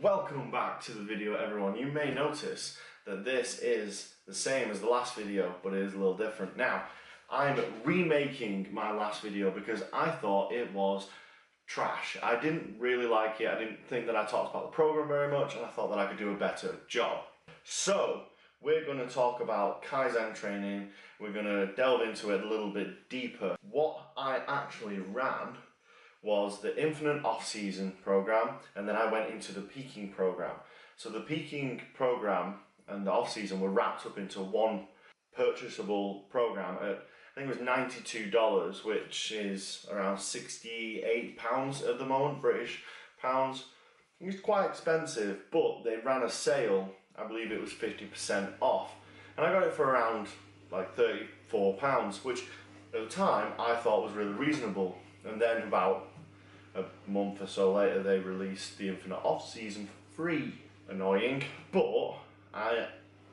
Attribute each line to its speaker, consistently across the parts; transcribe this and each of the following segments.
Speaker 1: Welcome back to the video, everyone. You may notice that this is the same as the last video, but it is a little different. Now, I'm remaking my last video because I thought it was trash. I didn't really like it. I didn't think that I talked about the program very much, and I thought that I could do a better job. So, we're going to talk about Kizen training. We're going to delve into it a little bit deeper. What I actually ran was the infinite off-season program, and then I went into the peaking program. So the peaking program and the off-season were wrapped up into one purchasable program at, I think it was $92, which is around £68 at the moment, British pounds. It was quite expensive, but they ran a sale. I believe it was 50% off, and I got it for around like £34, which at the time I thought was really reasonable. And then about a month or so later, they released the infinite off-season for free. Annoying, but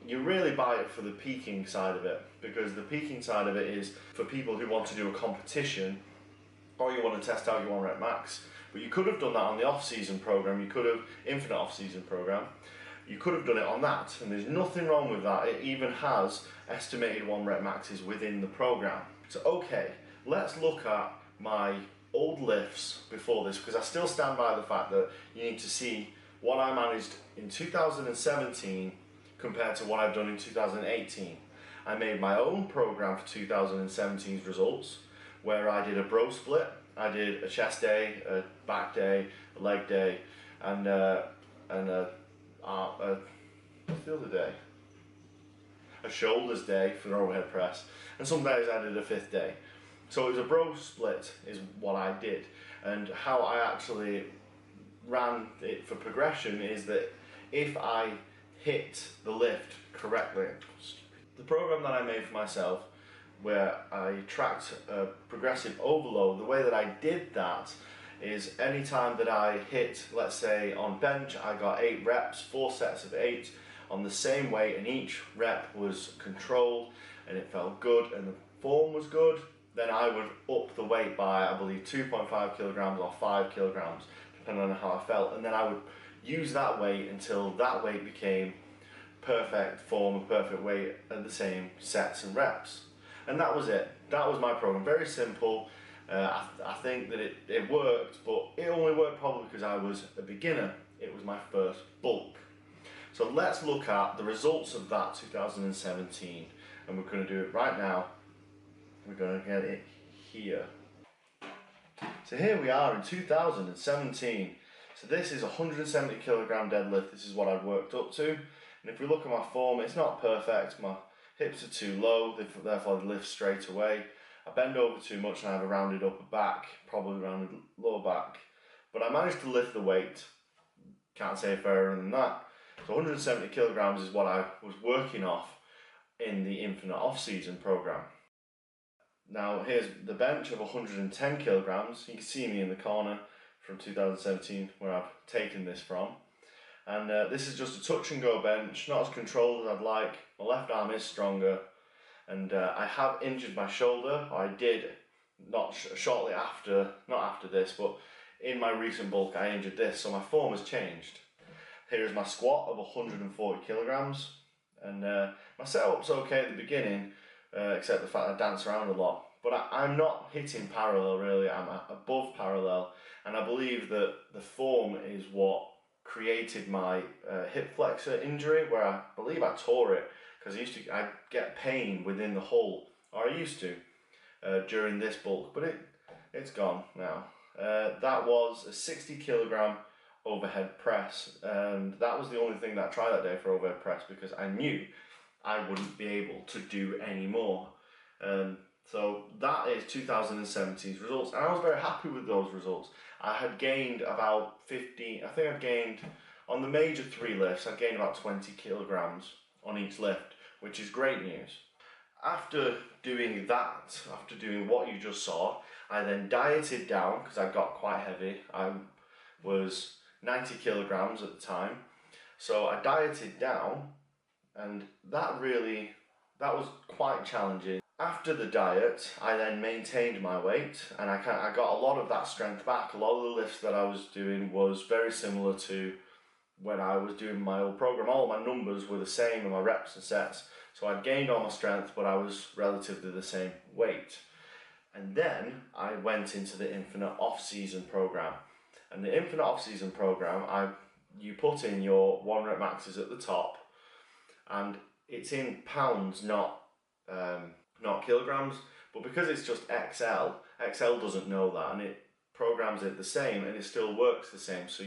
Speaker 1: you really buy it for the peaking side of it, because the peaking side of it is for people who want to do a competition or you want to test out your 1 rep max. But you could have done that on the off-season program. You could have infinite off-season program. You could have done it on that, and there's nothing wrong with that. It even has estimated 1 rep maxes within the program. So okay, let's look at my old lifts before this, because I still stand by the fact that you need to see what I managed in 2017 compared to what I've done in 2018. I made my own program for 2017's results, where I did a bro split. I did a chest day, a back day, a leg day, and what's the other day? A shoulders day for the overhead press, and some days I did a 5th day. So it was a bro split is what I did, and how I actually ran it for progression is that if I hit the lift correctly, the program that I made for myself where I tracked a progressive overload, the way that I did that is anytime that I hit, let's say on bench, I got 8 reps, 4 sets of 8 on the same weight, and each rep was controlled and it felt good and the form was good, then I would up the weight by, I believe, 2.5 kilograms or 5 kilograms, depending on how I felt, and then I would use that weight until that weight became perfect form, perfect weight at the same sets and reps. And that was it. That was my program. Very simple. I think that it worked, but it only worked probably because I was a beginner. It was my first bulk. So let's look at the results of that 2017, and we're going to do it right now. We're going to get it here. So here we are in 2017. So this is a 170 kilogram deadlift. This is what I've worked up to. And if we look at my form, it's not perfect. My hips are too low, therefore they lift straight away. I bend over too much and I have a rounded upper back, probably rounded lower back. But I managed to lift the weight. Can't say fairer than that. So 170 kilograms is what I was working off in the infinite off-season program. Now here's the bench of 110 kilograms. You can see me in the corner from 2017 where I've taken this from. And this is just a touch and go bench, not as controlled as I'd like. My left arm is stronger, and I have injured my shoulder. I did not shortly after, not after this, but in my recent bulk I injured this, so my form has changed. Here is my squat of 140 kilograms, and my setup's okay at the beginning, except the fact I dance around a lot. But I'm not hitting parallel really, I'm above parallel, and I believe that the form is what created my hip flexor injury, where I believe I tore it, because I get pain within the hole, or I used to, during this bulk, but it's gone now. That was a 60 kilogram overhead press, and that was the only thing that I tried that day for overhead press, because I knew I wouldn't be able to do any more. So that is 2017's results, and I was very happy with those results. I had gained about 15, I think I'd gained, on the major 3 lifts, I gained about 20 kilograms on each lift, which is great news. After doing that, after doing what you just saw, I then dieted down, because I got quite heavy. I was 90 kilograms at the time, so I dieted down, and that was quite challenging. After the diet, I then maintained my weight, and I got a lot of that strength back. A lot of the lifts that I was doing was very similar to when I was doing my old program, all my numbers were the same and my reps and sets. So I'd gained all my strength, but I was relatively the same weight. And then I went into the Infinite Off-Season program. And the Infinite Off-Season program, you put in your 1 rep maxes at the top, and it's in pounds, not kilograms. But because it's just XL doesn't know that, and it programs it the same, and it still works the same. So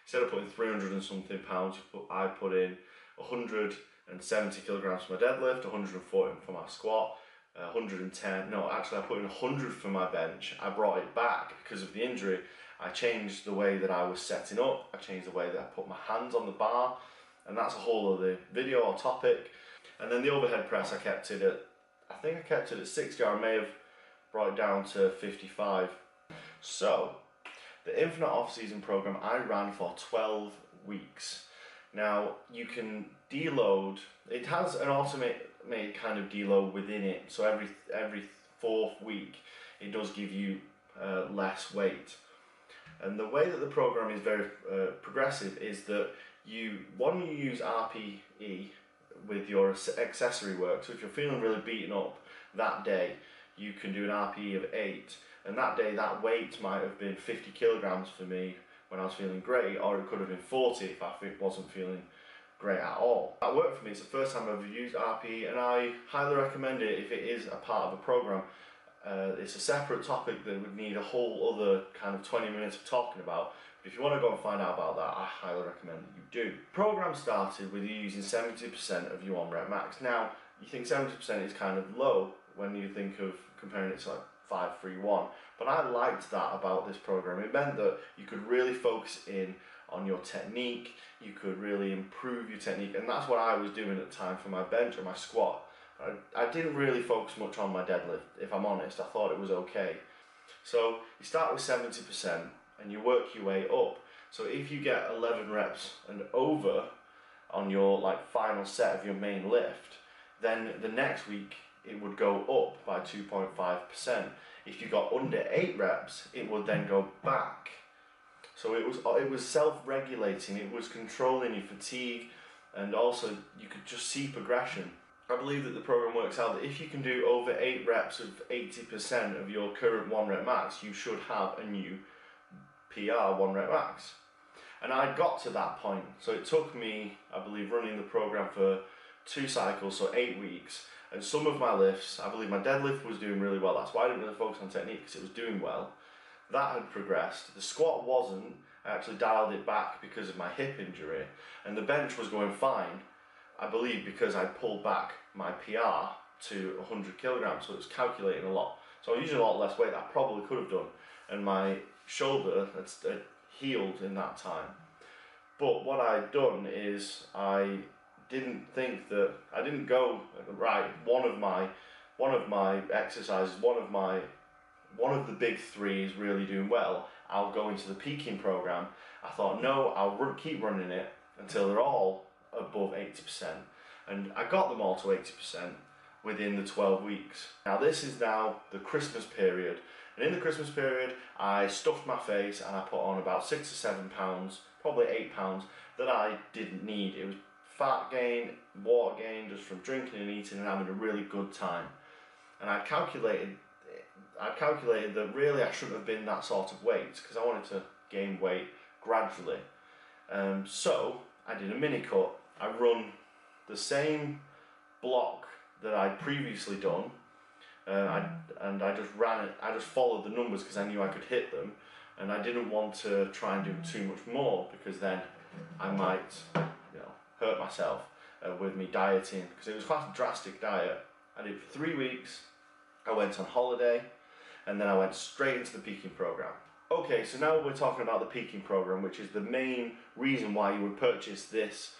Speaker 1: instead of putting 300 and something pounds, I put in 170 kilograms for my deadlift, 140 for my squat, 110. No, actually, I put in 100 for my bench. I brought it back because of the injury. I changed the way that I was setting up. I changed the way that I put my hands on the bar, and that's a whole other video or topic. And then the overhead press, I kept it at 60. I may have brought it down to 55. So the Infinite Off-Season program I ran for 12 weeks. Now you can deload. It has an automated kind of deload within it. So every 4th week, it does give you less weight. And the way that the program is very progressive is that you use RPE with your accessory work. So if you're feeling really beaten up that day, you can do an RPE of 8. And that day, that weight might have been 50 kilograms for me when I was feeling great, or it could have been 40 if I wasn't feeling great at all. That worked for me. It's the first time I've ever used RPE, and I highly recommend it if it is a part of a program. It's a separate topic that would need a whole other kind of 20 minutes of talking about. But if you want to go and find out about that, I highly recommend that you do. The program started with you using 70% of your 1 rep max. Now, you think 70% is kind of low when you think of comparing it to like 5-3-1, but I liked that about this program. It meant that you could really focus in on your technique, you could really improve your technique, and that's what I was doing at the time for my bench or my squat. I didn't really focus much on my deadlift, if I'm honest. I thought it was okay. So you start with 70% and you work your way up. So if you get 11 reps and over on your final set of your main lift, then the next week it would go up by 2.5%. If you got under 8 reps, it would then go back. So it was self-regulating, it was controlling your fatigue, and also you could just see progression. I believe that the program works out that if you can do over 8 reps of 80% of your current 1 rep max, you should have a new PR 1 rep max. And I got to that point. So it took me, I believe, running the program for 2 cycles, so 8 weeks. And some of my lifts, I believe my deadlift was doing really well. That's why I didn't really focus on technique, because it was doing well. That had progressed. The squat wasn't. I actually dialed it back because of my hip injury. And the bench was going fine, I believe, because I pulled back my PR to 100 kilograms, so it was calculating a lot. So I was using a lot less weight than I probably could have done. And my shoulder had healed in that time. But what I'd done is I didn't go right. One of my exercises, one of the big 3 is really doing well. I'll go into the peaking program. I thought, no, I'll keep running it until they're all above 80%. And I got them all to 80% within the 12 weeks. Now this is now the Christmas period. And in the Christmas period, I stuffed my face and I put on about 6 or 7 pounds, probably 8 pounds, that I didn't need. It was fat gain, water gain, just from drinking and eating and having a really good time. And I calculated that really I shouldn't have been that sort of weight, because I wanted to gain weight gradually. So I did a mini cut. I run the same block that I'd previously done, and I just ran it. I just followed the numbers because I knew I could hit them, and I didn't want to try and do too much more, because then I might, hurt myself with me dieting, because it was quite a drastic diet. I did it for 3 weeks. I went on holiday, and then I went straight into the peaking program. Okay, so now we're talking about the peaking program, which is the main reason why you would purchase this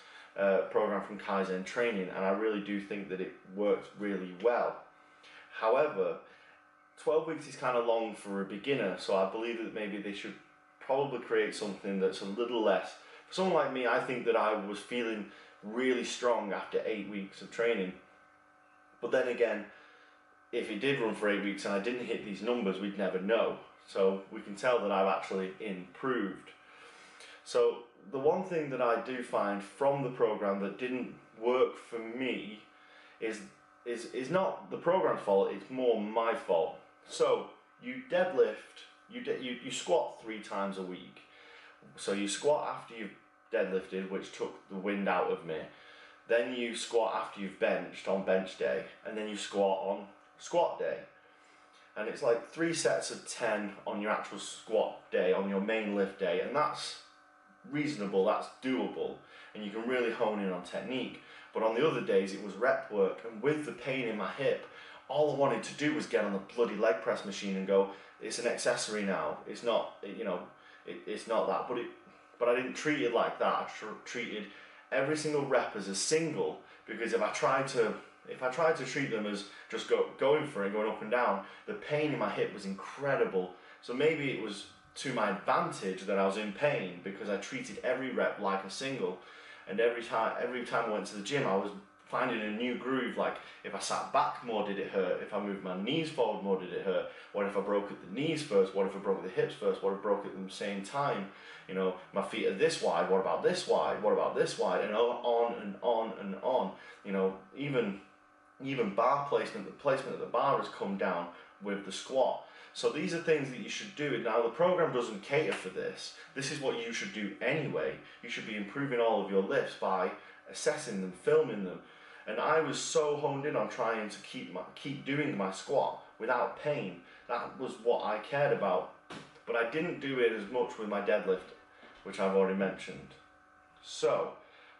Speaker 1: program from Kizen Training, and I really do think that it works really well. However, 12 weeks is kind of long for a beginner, so I believe that maybe they should probably create something that's a little less. For someone like me, I think that I was feeling really strong after 8 weeks of training. But then again, if it did run for 8 weeks and I didn't hit these numbers, we'd never know. So we can tell that I've actually improved. So the one thing that I do find from the program that didn't work for me is not the program's fault, it's more my fault. So you deadlift, you squat 3 times a week. So you squat after you've deadlifted, which took the wind out of me. Then you squat after you've benched on bench day, and then you squat on squat day. And it's like 3 sets of 10 on your actual squat day, on your main lift day, and that's reasonable, that's doable, and you can really hone in on technique. But on the other days it was rep work, and with the pain in my hip, all I wanted to do was get on the bloody leg press machine and go, it's an accessory now, it's not, you know, it's not that. But I didn't treat it like that. I treated every single rep as a single, because if I tried to treat them as just going for it, going up and down, the pain in my hip was incredible. So maybe it was to my advantage that I was in pain, because I treated every rep like a single, and every time I went to the gym I was finding a new groove. Like if I sat back more, did it hurt? If I moved my knees forward more, did it hurt? What if I broke at the knees first? What if I broke the hips first? What if I broke at the same time? You know, my feet are this wide, what about this wide? What about this wide? And on and on and on. You know, even bar placement, the placement of the bar has come down with the squat. So these are things that you should do. Now the program doesn't cater for this. This is what you should do anyway. You should be improving all of your lifts by assessing them, filming them. And I was so honed in on trying to keep doing my squat without pain. That was what I cared about. But I didn't do it as much with my deadlift, which I've already mentioned. So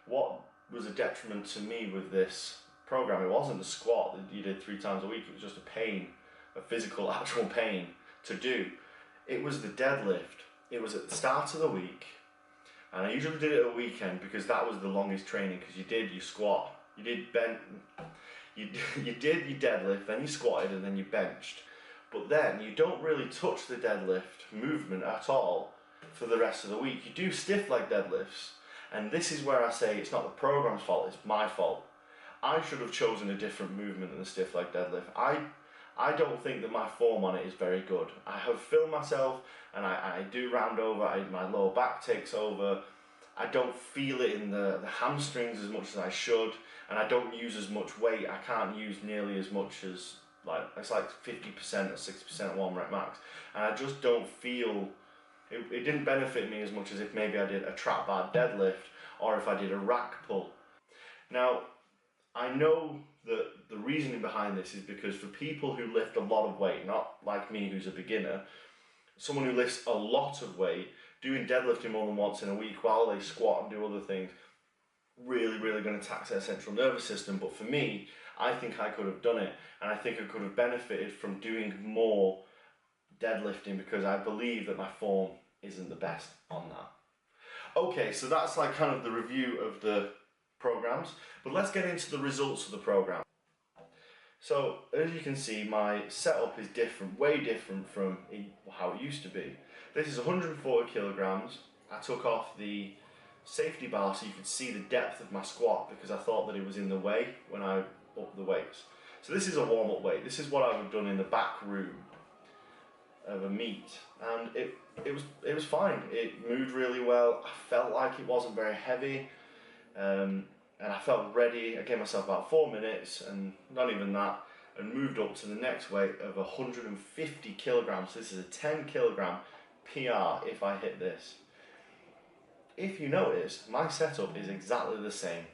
Speaker 1: what was a detriment to me with this program? It wasn't the squat that you did 3 times a week. It was just a pain, a physical, actual pain to do. It was the deadlift. It was at the start of the week, and I usually did it at a weekend because that was the longest training, because you did your squat, you did bent, you did your deadlift, then you squatted, and then you benched. But then you don't really touch the deadlift movement at all for the rest of the week. You do stiff leg deadlifts, and this is where I say it's not the program's fault, it's my fault. I should have chosen a different movement than the stiff leg deadlift. I don't think that my form on it is very good. I have filmed myself, and I do round over, my lower back takes over. I don't feel it in the hamstrings as much as I should, and I don't use as much weight. I can't use nearly as much as, like, it's like 50% or 60% at 1 rep max. And I just don't feel, it didn't benefit me as much as if maybe I did a trap bar deadlift, or if I did a rack pull. Now, I know that the reasoning behind this is because for people who lift a lot of weight, not like me who's a beginner, someone who lifts a lot of weight, doing deadlifting more than once in a week while they squat and do other things, really going to tax their central nervous system. But for me, I think I could have done it, and I think I could have benefited from doing more deadlifting, because I believe that my form isn't the best on that. Okay, so that's like kind of the review of the programs, but let's get into the results of the program. So as you can see, my setup is different, way different from how it used to be. This is 140 kilograms. I took off the safety bar so you could see the depth of my squat, because I thought that it was in the way when I upped the weights. So this is a warm-up weight. This is what I would have done in the back room of a meet, and it was fine. It moved really well. I felt like it wasn't very heavy. And I felt ready. I gave myself about 4 minutes, and not even that, and moved up to the next weight of 150 kilograms. This is a 10 kilogram PR if I hit this. If you notice, my setup is exactly the same.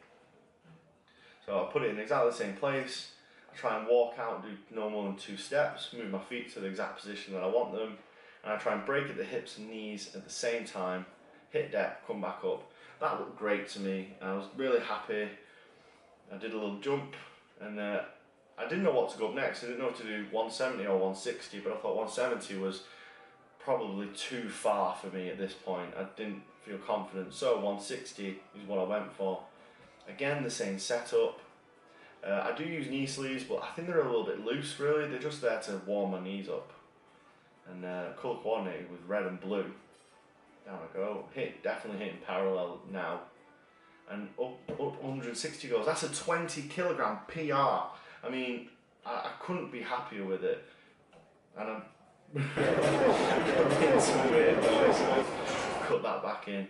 Speaker 1: So I put it in exactly the same place. I try and walk out, do no more than 2 steps, move my feet to the exact position that I want them, and I try and break at the hips and knees at the same time, hit depth, come back up. That looked great to me. I was really happy. I did a little jump, and I didn't know what to go up next. I didn't know if to do 170 or 160, but I thought 170 was probably too far for me at this point. I didn't feel confident, so 160 is what I went for. Again, the same setup. I do use knee sleeves, but I think they're a little bit loose really. They're just there to warm my knees up. And colour coordinated with red and blue. Down I go, definitely hitting parallel now, and up 160 goes. That's a 20 kilogram PR. I mean, I couldn't be happier with it, and I'm into it, so cut that back in.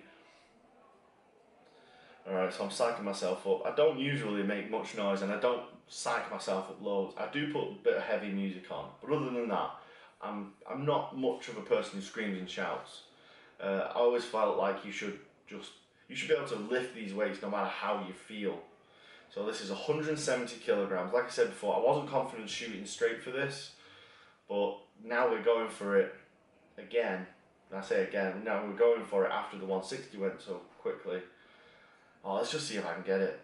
Speaker 1: Alright, so I'm psyching myself up. I don't usually make much noise and I don't psych myself up loads. I do put a bit of heavy music on, but other than that, I'm not much of a person who screams and shouts. I always felt like you should be able to lift these weights no matter how you feel. So this is 170 kilograms. Like I said before, I wasn't confident shooting straight for this, but now we're going for it again. And I say again, now we're going for it after the 160 went so quickly. Oh, let's just see if I can get it.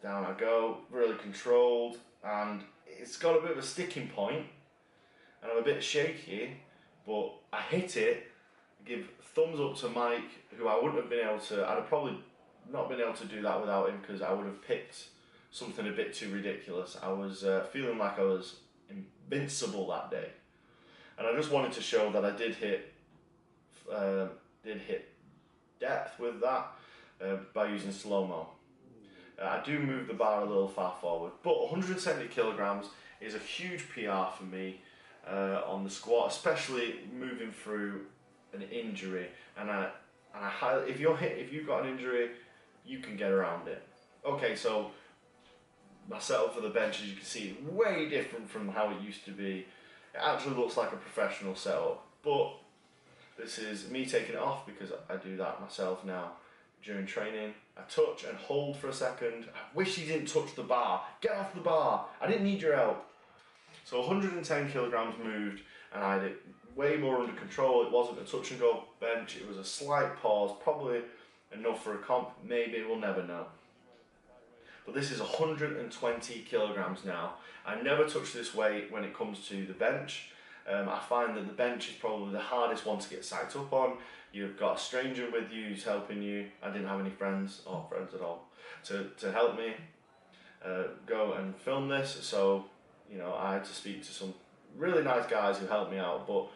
Speaker 1: Down I go, really controlled, and it's got a bit of a sticking point, and I'm a bit shaky, but I hit it. I give thumbs up to Mike, who I wouldn't have been able to, I'd have probably not been able to do that without him, because I would have picked something a bit too ridiculous. I was feeling like I was invincible that day, and I just wanted to show that I did hit depth with that. By using slow-mo. I do move the bar a little far forward, but 170 kilograms is a huge PR for me on the squat, especially moving through an injury. And if you've got an injury, you can get around it. Okay, so my setup for the bench, as you can see, is way different from how it used to be. It actually looks like a professional setup, but this is me taking it off because I do that myself now. During training, I touch and hold for a second. I wish he didn't touch the bar. Get off the bar. I didn't need your help. So 110 kilograms moved, and I had it way more under control. It wasn't a touch and go bench. It was a slight pause, probably enough for a comp. Maybe, we'll never know. But this is 120 kilograms now. I never touch this weight when it comes to the bench. I find that the bench is probably the hardest one to get psyched up on. You've got a stranger with you who's helping you. I didn't have any friends or friends at all to help me go and film this. So, you know, I had to speak to some really nice guys who helped me out. But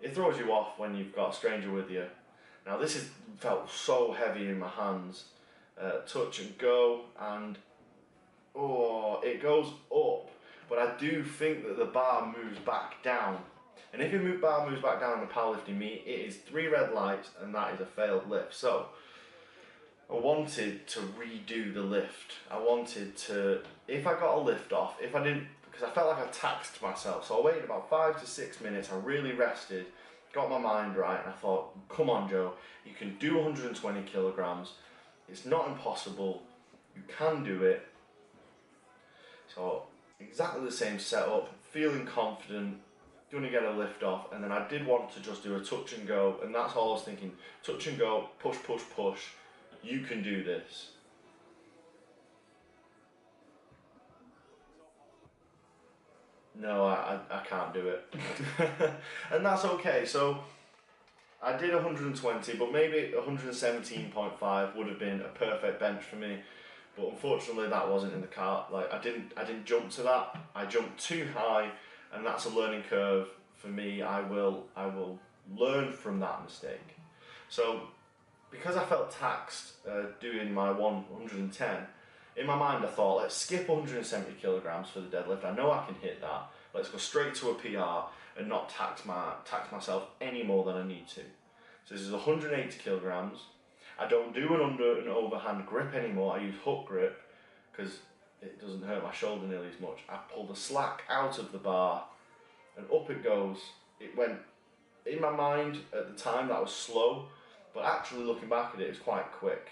Speaker 1: it throws you off when you've got a stranger with you. Now this felt so heavy in my hands. Touch and go, and oh, it goes up. But I do think that the bar moves back down. And if your bar moves back down in the powerlifting meet, it is 3 red lights, and that is a failed lift. So I wanted to redo the lift. I wanted to, if I got a lift off, if I didn't, because I felt like I taxed myself. So I waited about 5 to 6 minutes. I really rested, got my mind right, and I thought, come on, Joe, you can do 120 kilograms. It's not impossible. You can do it. So exactly the same setup, feeling confident, going to get a lift off, and then I did want to just do a touch and go, and that's all I was thinking. Touch and go, push, push, push. You can do this. No, I can't do it. And that's okay. So I did 120, but maybe 117.5 would have been a perfect bench for me. But unfortunately that wasn't in the cart. Like I didn't jump to that. I jumped too high, and that's a learning curve for me. I will learn from that mistake. So because I felt taxed doing my 110, in my mind I thought, let's skip 170 kilograms for the deadlift. I know I can hit that. Let's go straight to a PR and not tax myself any more than I need to. So this is 180 kilograms. I don't do an under and overhand grip anymore. I use hook grip because it doesn't hurt my shoulder nearly as much. I pull the slack out of the bar and up it goes. It went, in my mind at the time, that was slow, but actually looking back at it, it's quite quick.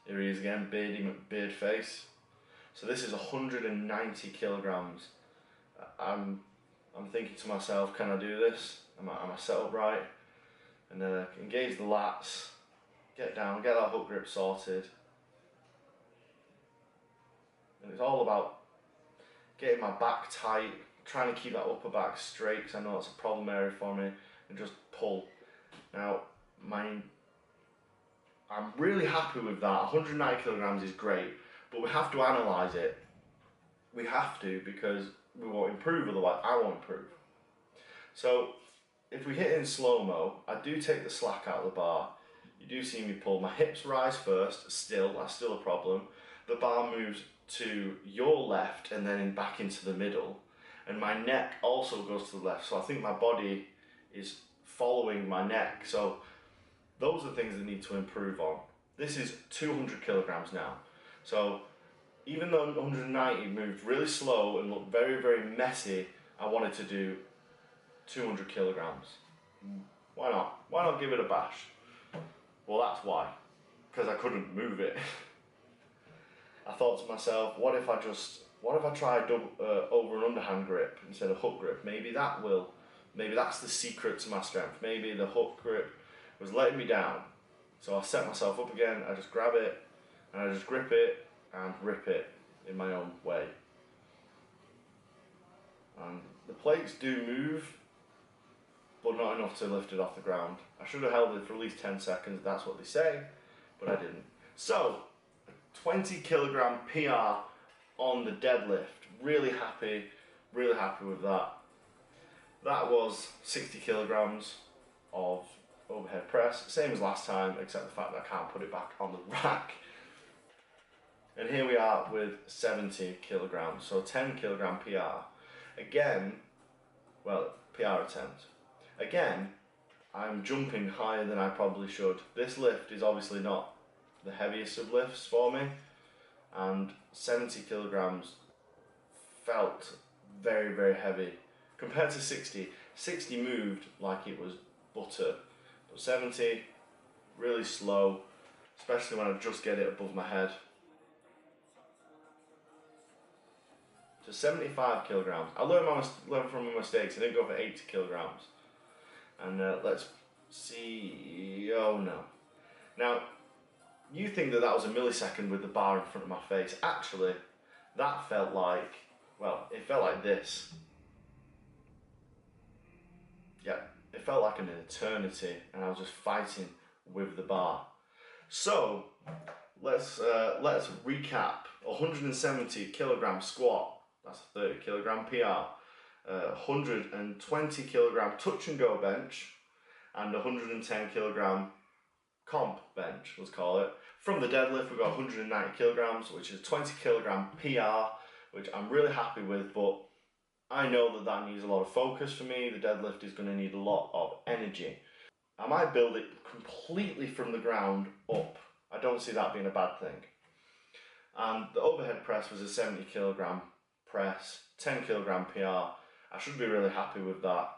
Speaker 1: Here he is again, beard face. So this is 190 kilograms. I'm thinking to myself, can I do this? Am I set up right? And engage the lats, get down, get that hook grip sorted. And it's all about getting my back tight, trying to keep that upper back straight, because I know that's a problem area for me, and just pull. Now, I'm really happy with that. 190 kilograms is great, but we have to analyse it. We have to, because we won't improve, otherwise I won't improve. So, if we hit in slow-mo, I do take the slack out of the bar. You do see me pull. My hips rise first, that's still a problem. The bar moves to your left and then back into the middle. And my neck also goes to the left, so I think my body is following my neck. So Those are things that need to improve on. This is 200 kilograms now. So even though 190 moved really slow and looked very, very messy, I wanted to do 200 kilograms. Why not? Why not give it a bash? Well, that's why. Because I couldn't move it. I thought to myself, what if I try over and underhand grip instead of hook grip? Maybe that's the secret to my strength. Maybe the hook grip was letting me down. So I set myself up again, I just grab it, and I just grip it and rip it in my own way. And the plates do move, but not enough to lift it off the ground. I should have held it for at least 10 seconds, that's what they say, but I didn't. So, 20 kilogram PR on the deadlift. Really happy with that. That was 60 kilograms of overhead press, same as last time, except the fact that I can't put it back on the rack. And here we are with 70 kilograms, so 10 kilogram PR. Again, well, PR attempt. Again, I'm jumping higher than I probably should. This lift is obviously not the heaviest of lifts for me, and 70 kilograms felt very, very heavy. Compared to 60, 60 moved like it was butter, but 70, really slow, especially when I just get it above my head. To 75 kilograms. I learned from my mistakes. I didn't go for 80 kilograms. And let's see, oh no. Now, you think that was a millisecond with the bar in front of my face. Actually, that felt like, well, it felt like this. Yeah, it felt like an eternity, and I was just fighting with the bar. So, let's recap. 170 kilogram squat, that's a 30 kilogram PR. 120 kilogram touch and go bench, and 110 kilogram comp bench, let's call it. From the deadlift, we got 190 kilograms, which is 20 kilogram PR, which I'm really happy with, but I know that needs a lot of focus for me. The deadlift is going to need a lot of energy. I might build it completely from the ground up. I don't see that being a bad thing. And the overhead press was a 70 kilogram press, 10 kilogram PR. I should be really happy with that.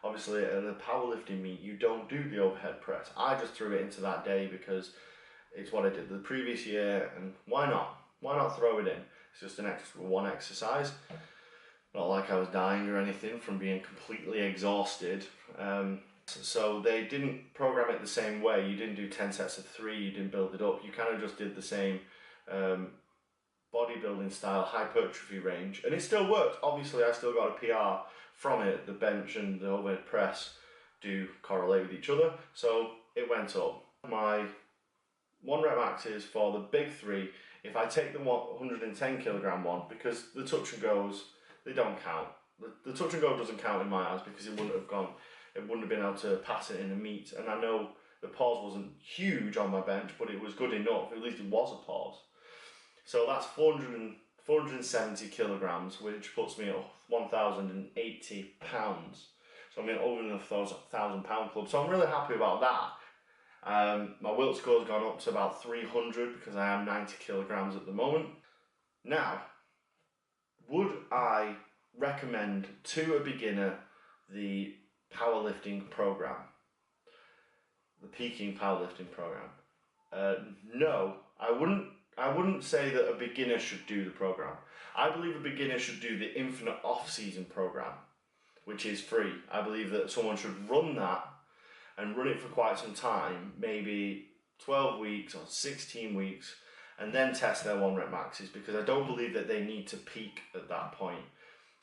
Speaker 1: Obviously, at a powerlifting meet, you don't do the overhead press. I just threw it into that day because it's what I did the previous year, and why not? Why not throw it in? It's just an extra one exercise. Not like I was dying or anything from being completely exhausted. So they didn't program it the same way. You didn't do 10 sets of 3, you didn't build it up. You kind of just did the same bodybuilding style hypertrophy range, and it still worked. Obviously, I still got a PR from it. The bench and the overhead press do correlate with each other, so it went up. My 1 rep maxes for the big 3, if I take the 110 kilogram one, because the touch and goes, they don't count. The touch and go doesn't count in my eyes because it wouldn't have been able to pass it in a meet. And I know the pause wasn't huge on my bench, but it was good enough. At least it was a pause. So that's 470 kilograms, which puts me at 1,080 pounds. So I'm over in the 1,000 pound club. So I'm really happy about that. My wilt score's gone up to about 300 because I am 90 kilograms at the moment. Now, would I recommend to a beginner the powerlifting program? The peaking powerlifting program? No, I wouldn't say that a beginner should do the program. I believe a beginner should do the infinite off-season program, which is free. I believe that someone should run that and run it for quite some time, maybe 12 weeks or 16 weeks, and then test their 1 rep maxes, because I don't believe that they need to peak at that point.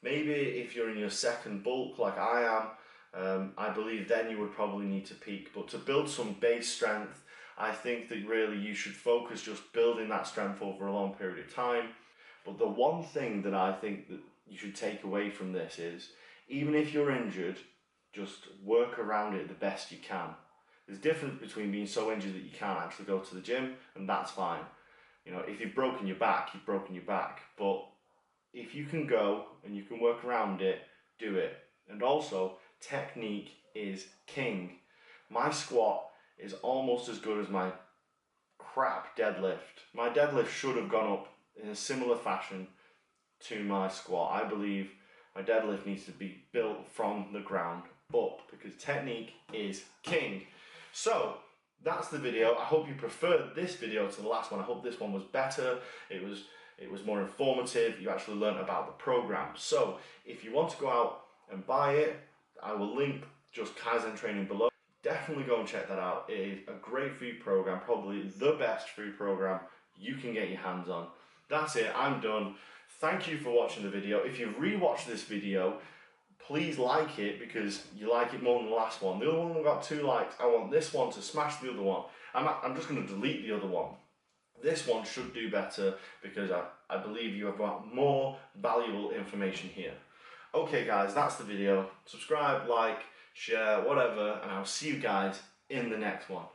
Speaker 1: Maybe if you're in your second bulk like I am, I believe then you would probably need to peak. But to build some base strength, I think that really you should focus just building that strength over a long period of time. But the one thing that I think that you should take away from this is, even if you're injured, just work around it the best you can. There's a difference between being so injured that you can't actually go to the gym, and that's fine. You know, if you've broken your back, you've broken your back. But if you can go and you can work around it, do it. And also, technique is king. My squat is almost as good as my crap deadlift. My deadlift should have gone up in a similar fashion to my squat. I believe my deadlift needs to be built from the ground up because technique is king. So that's the video. I hope you preferred this video to the last one. I hope this one was better. It was more informative. You actually learned about the program. So if you want to go out and buy it, I will link just Kizen training below. Definitely go and check that out. It is a great free program, probably the best free program you can get your hands on. That's it, I'm done. Thank you for watching the video. If you've rewatched this video, please like it because you like it more than the last one. The other one got 2 likes. I want this one to smash the other one. I'm just going to delete the other one. This one should do better because I believe you have got more valuable information here. Okay guys, that's the video. Subscribe, like, share, whatever, and I'll see you guys in the next one.